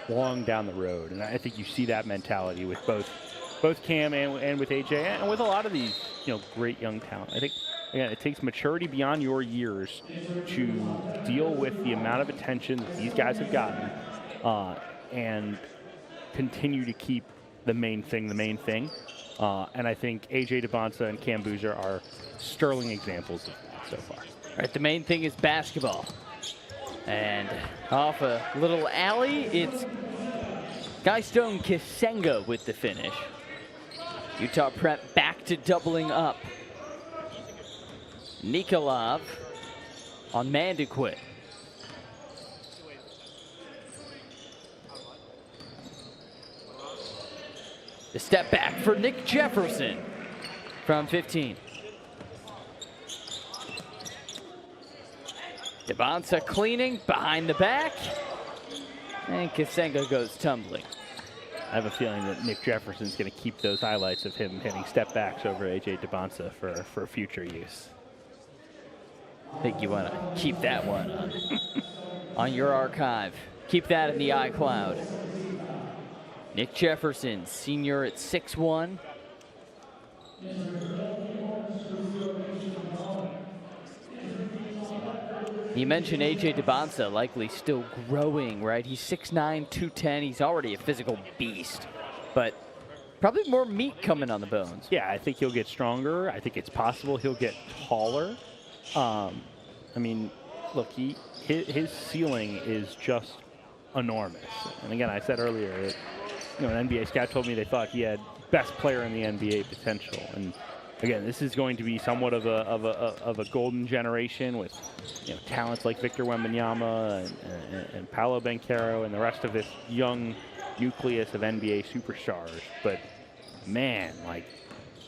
long down the road. And I think you see that mentality with both Cam and with AJ and with a lot of these, great young talent. I think, again, it takes maturity beyond your years to deal with the amount of attention that these guys have gotten and continue to keep the main thing. And I think AJ Dybansta and Cam Boozer are sterling examples of that so far. All right, the main thing is basketball. And off a little alley, it's Guystone Kisenga with the finish. Utah Prep back to doubling up. Nikolov on Mandequit. The step back for Nick Jefferson from 15. Dybansta cleaning behind the back. And Kisenga goes tumbling. I have a feeling that Nick Jefferson's going to keep those highlights of him hitting step backs over AJ Dybansta for future use. I think you want to keep that one on your archive. Keep that in the iCloud. Nick Jefferson, senior at 6'1". You mentioned AJ Dybansta likely still growing, right? He's 6'9", 210. He's already a physical beast, but probably more meat coming on the bones. Yeah, I think he'll get stronger. I think it's possible he'll get taller. I mean, look, his ceiling is just enormous. And again, I said earlier that an NBA scout told me they thought he had best player in the NBA potential. And again, this is going to be somewhat of a golden generation with talents like Victor Wembanyama and Paolo Banchero and the rest of this young nucleus of NBA superstars. But man, like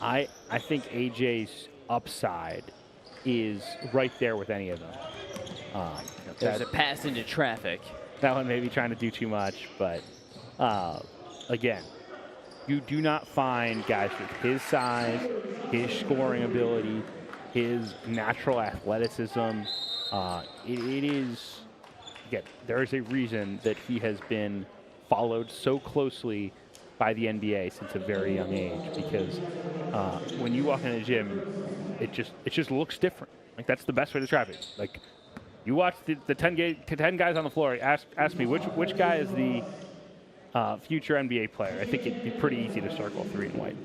I think AJ's upside is right there with any of them. There's a pass into traffic. That one may be trying to do too much, but again, you do not find guys with his size, his scoring ability, his natural athleticism. It is, again, there is a reason that he has been followed so closely by the NBA since a very young age, because when you walk in a gym, it just looks different. Like, that's the best way to describe it. Like, you watch the 10 guys on the floor, ask me which guy is the future NBA player. I think it'd be pretty easy to circle 3 and White.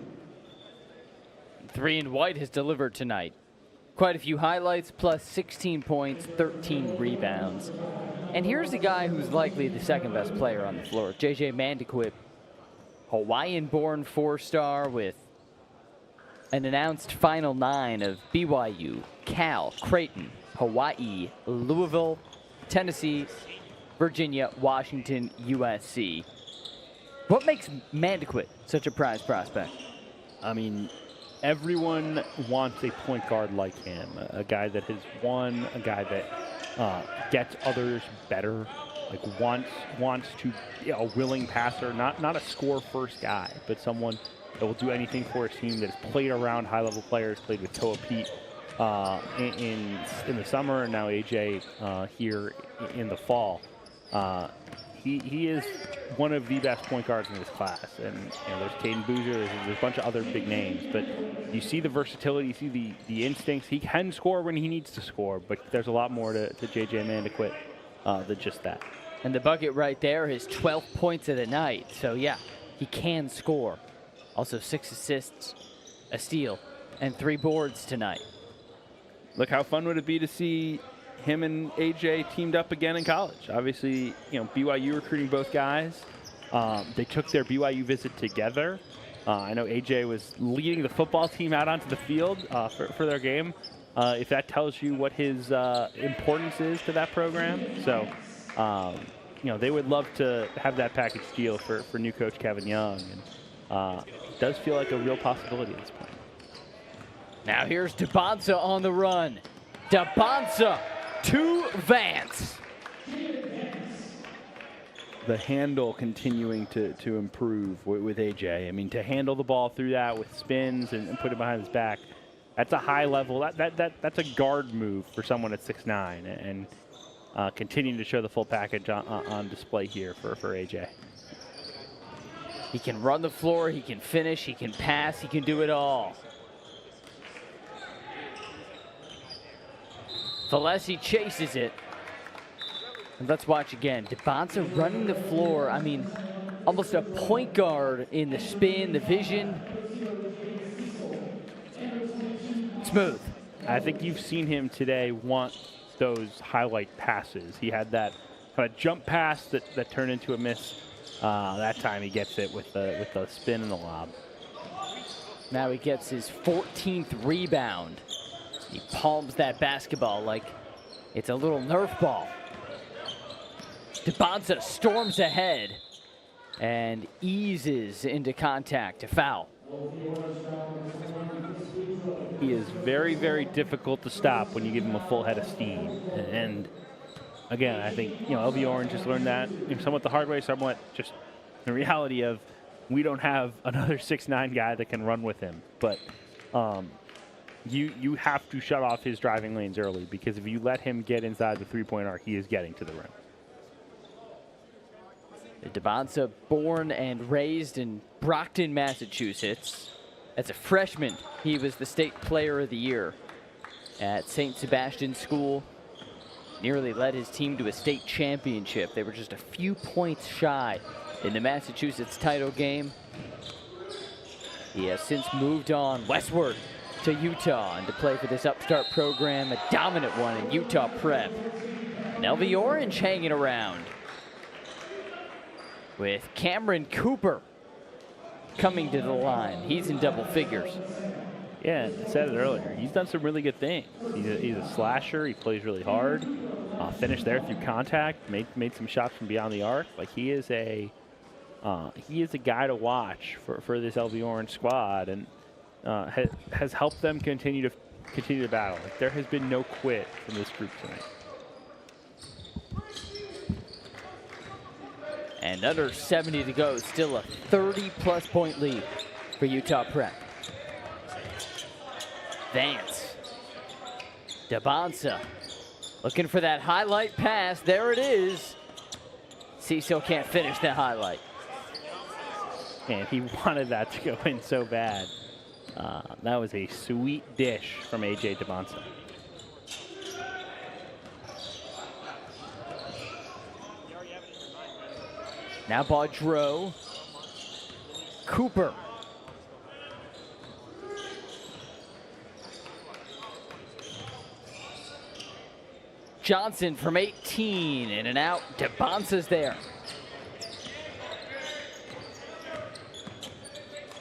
3 and White has delivered tonight. Quite a few highlights, plus 16 points, 13 rebounds. And here's the guy who's likely the second best player on the floor, JJ Mandequit, Hawaiian-born 4-star with an announced Final 9 of BYU, Cal, Creighton, Hawaii, Louisville, Tennessee, Virginia, Washington, USC. What makes Mandequit such a prize prospect? I mean, everyone wants a point guard like him, a guy that has won, a guy that gets others better, like wants to be a willing passer, not a score-first guy, but someone that will do anything for his team, that has played around high-level players, played with Toa Pete in the summer, and now AJ here in the fall. He is one of the best point guards in this class, and there's Caden Boozer, there's a bunch of other big names, but you see the versatility, you see the instincts. He can score when he needs to score, but there's a lot more to JJ Mandequit than just that. And the bucket right there is 12 points of the night, so yeah, he can score. Also 6 assists, a steal, and 3 boards tonight. Look, how fun would it be to see him and AJ teamed up again in college? Obviously, BYU recruiting both guys. They took their BYU visit together. I know AJ was leading the football team out onto the field for their game. If that tells you what his importance is to that program. So They would love to have that package deal for new coach Kevin Young, and it does feel like a real possibility at this point. Now here's Dybansta on the run. Dybansta to Vance. The handle continuing to improve with AJ. I mean, to handle the ball through that with spins and put it behind his back, that's a high level. That's a guard move for someone at 6'9", and continuing to show the full package on display here for AJ. He can run the floor, he can finish, he can pass, he can do it all. Valesi chases it. And let's watch again. Dybansta running the floor. I mean, almost a point guard in the spin, the vision. Smooth. I think you've seen him today want those highlight passes. He had that kind of jump pass that turned into a miss. That time he gets it with the spin and the lob. Now he gets his 14th rebound. He palms that basketball like it's a little Nerf ball. Dybansta storms ahead and eases into contact to foul. He is very, very difficult to stop when you give him a full head of steam. And again, I think LV Orange just learned that somewhat the hard way, somewhat just the reality of we don't have another 6'9" guy that can run with him. But you have to shut off his driving lanes early, because if you let him get inside the three-point arc, he is getting to the rim. Dybansta, born and raised in Brockton, Massachusetts. As a freshman, he was the state player of the year at St. Sebastian School. Nearly led his team to a state championship. They were just a few points shy in the Massachusetts title game. He has since moved on westward to Utah and to play for this upstart program, a dominant one in Utah Prep. And LV Orange hanging around with Cameron Cooper coming to the line. He's in double figures. Yeah, I said it earlier. He's done some really good things. He's a slasher. He plays really hard. Finished there through contact. Made some shots from beyond the arc. Like, he is a guy to watch for this LV Orange squad, and has helped them continue to battle. Like, there has been no quit from this group tonight. And under 70 to go, still a 30-plus point lead for Utah Prep. Vance. Dybansta looking for that highlight pass. There it is. Cecil can't finish that highlight. And he wanted that to go in so bad. That was a sweet dish from AJ Dybansta. Now Baudreau. Cooper. Johnson from 18, in and out. Dybansta's there.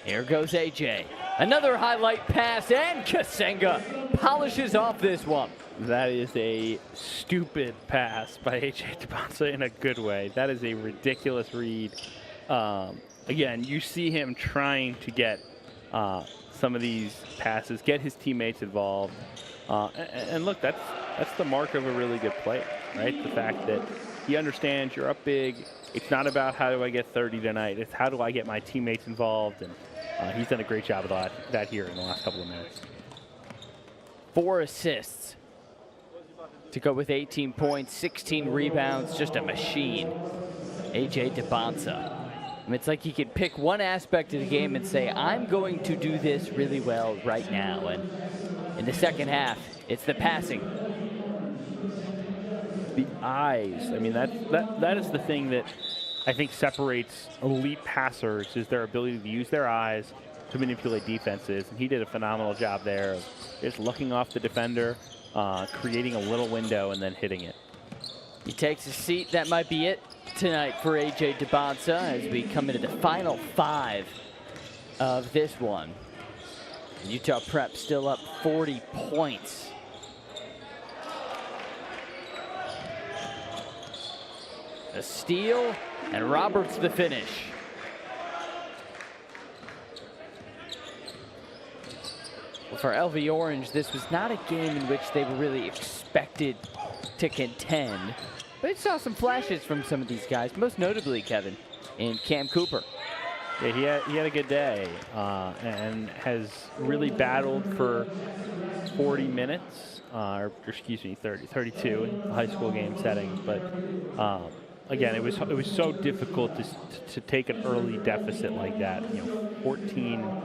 Here goes AJ. Another highlight pass, and Kasenga polishes off this one. That is a stupid pass by AJ Dybansta in a good way. That is a ridiculous read. Again, you see him trying to get some of these passes, get his teammates involved. And look, that's the mark of a really good player, right? The fact that he understands you're up big. It's not about how do I get 30 tonight. It's how do I get my teammates involved. And he's done a great job of that here in the last couple of minutes. 4 assists to go with 18 points, 16 rebounds, just a machine. AJ Dybansta. I mean, it's like he could pick one aspect of the game and say, I'm going to do this really well right now. And in the second half, it's the passing. The eyes. I mean, that is the thing that I think separates elite passers, is their ability to use their eyes to manipulate defenses. And he did a phenomenal job there of just looking off the defender, creating a little window, and then hitting it. He takes a seat. That might be it tonight for AJ Dybansta as we come into the final 5 of this one. Utah Prep still up 40 points. A steal, and Roberts the finish. Well, for LV Orange, this was not a game in which they were really expected to contend, but it saw some flashes from some of these guys, most notably, Kevin, in Cam Cooper. Yeah, he had a good day and has really battled for 40 minutes, or excuse me, 32 in a high school game setting. But again, it was so difficult to take an early deficit like that. 14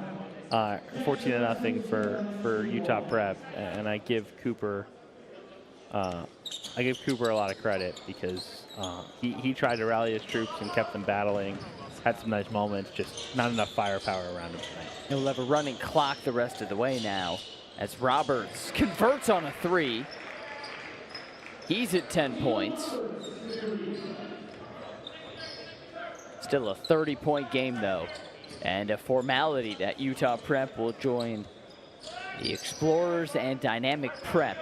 to nothing for Utah Prep, and I give Cooper a lot of credit because he tried to rally his troops and kept them battling. Had some nice moments, just not enough firepower around him tonight. He'll have a running clock the rest of the way now as Roberts converts on a 3. He's at 10 points. Still a 30-point game, though, and a formality that Utah Prep will join the Explorers and Dynamic Prep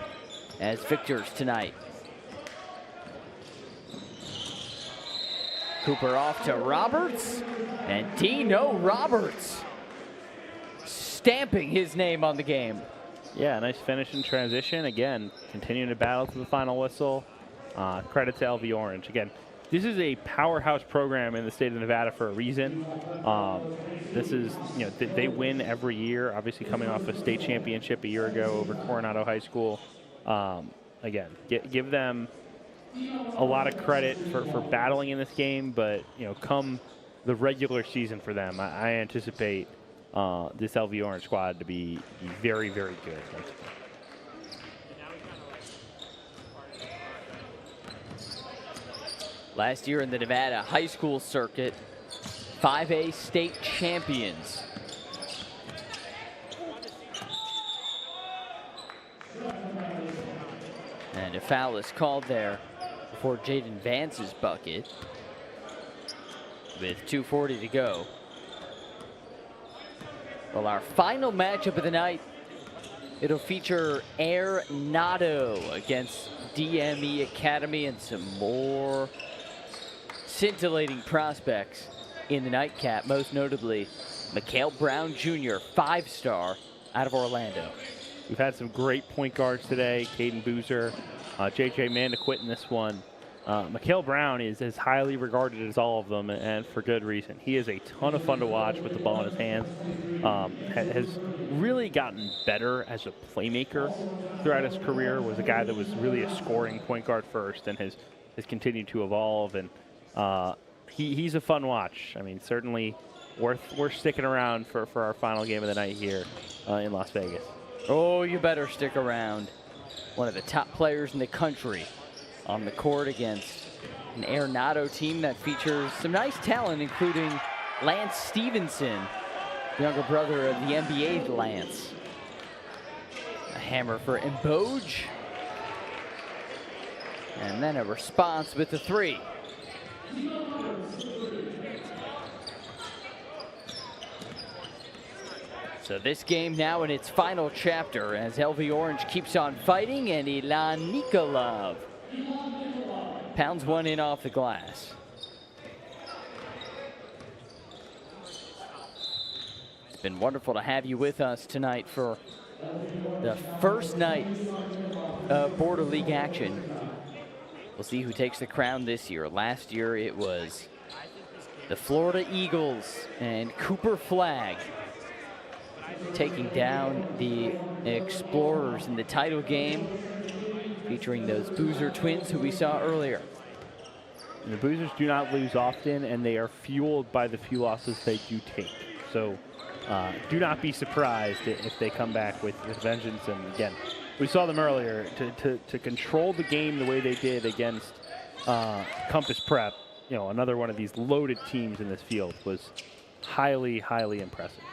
as victors tonight. Cooper off to Roberts, and Dino Roberts stamping his name on the game. Yeah, nice finish in transition. Again, continuing to battle to the final whistle. Credit to LV Orange. Again, this is a powerhouse program in the state of Nevada for a reason. This is, they win every year, obviously coming off a state championship a year ago over Coronado High School. Again, give them a lot of credit for battling in this game, but come the regular season for them, I anticipate this LV Orange squad to be very, very good. Last year in the Nevada high school circuit, 5A state champions. And a foul is called there for Jaden Vance's bucket with 2:40 to go. Well, our final matchup of the night, it'll feature Coronado against DME Academy and some more scintillating prospects in the nightcap, most notably Mikhail Brown Jr., 5-star out of Orlando. We've had some great point guards today. Caden Boozer, JJ Mandequit in this one. Mikhail Brown is as highly regarded as all of them, and for good reason. He is a ton of fun to watch with the ball in his hands. Has really gotten better as a playmaker throughout his career. Was a guy that was really a scoring point guard first, and has continued to evolve. And he's a fun watch. I mean, certainly worth sticking around for our final game of the night here in Las Vegas. Oh, you better stick around. One of the top players in the country on the court against an Coronado team that features some nice talent, including Lance Stevenson, younger brother of the NBA Lance. A hammer for Mboj. And then a response with the 3. So this game now in its final chapter as LV Orange keeps on fighting, and Ilan Nikolov pounds one in off the glass. It's been wonderful to have you with us tonight for the first night of Border League action. We'll see who takes the crown this year. Last year it was the Florida Eagles and Cooper Flagg taking down the Explorers in the title game, featuring those Boozer twins who we saw earlier. And the Boozers do not lose often, and they are fueled by the few losses they do take. So do not be surprised if they come back with vengeance. And again, we saw them earlier to control the game the way they did against Compass Prep. Another one of these loaded teams in this field was highly, highly impressive.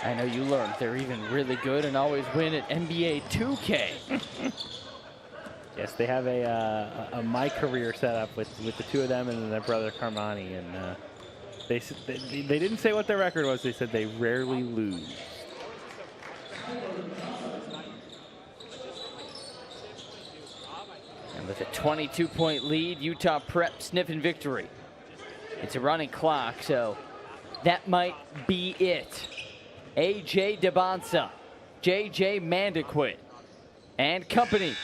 I know you learned they're even really good and always win at NBA 2K. Yes, they have a My Career set up with the two of them and their brother Carmani, and they didn't say what their record was. They said they rarely lose. With a 22-point lead, Utah Prep sniffing victory. It's a running clock, so that might be it. AJ Dybansta, JJ Mandequit, and company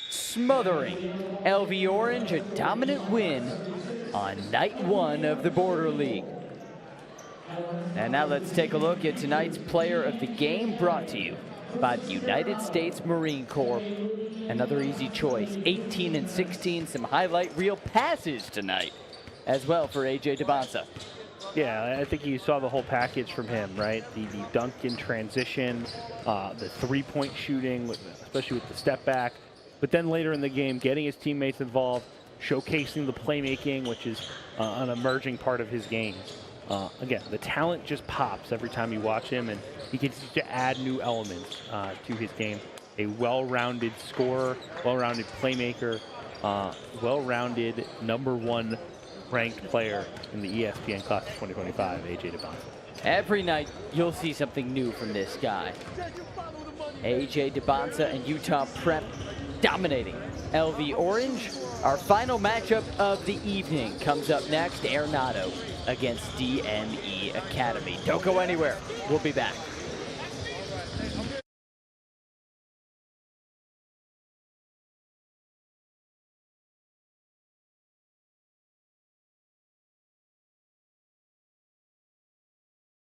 smothering LV Orange, a dominant win on night one of the Border League. And now let's take a look at tonight's player of the game, brought to you by the United States Marine Corps. Another easy choice, 18 and 16, some highlight reel passes tonight as well for AJ Dybansta. Yeah, I think you saw the whole package from him, right? The dunk in transition, the three-point shooting, especially with the step back. But then later in the game, getting his teammates involved, showcasing the playmaking, which is an emerging part of his game. Again, the talent just pops every time you watch him, and he continues to add new elements to his game. A well-rounded scorer, well-rounded playmaker, well-rounded #1 ranked player in the ESPN Class of 2025, AJ Dybansta. Every night, you'll see something new from this guy. AJ Dybansta and Utah Prep dominating LV Orange. Our final matchup of the evening comes up next, Coronado against DME Academy. Don't go anywhere. We'll be back.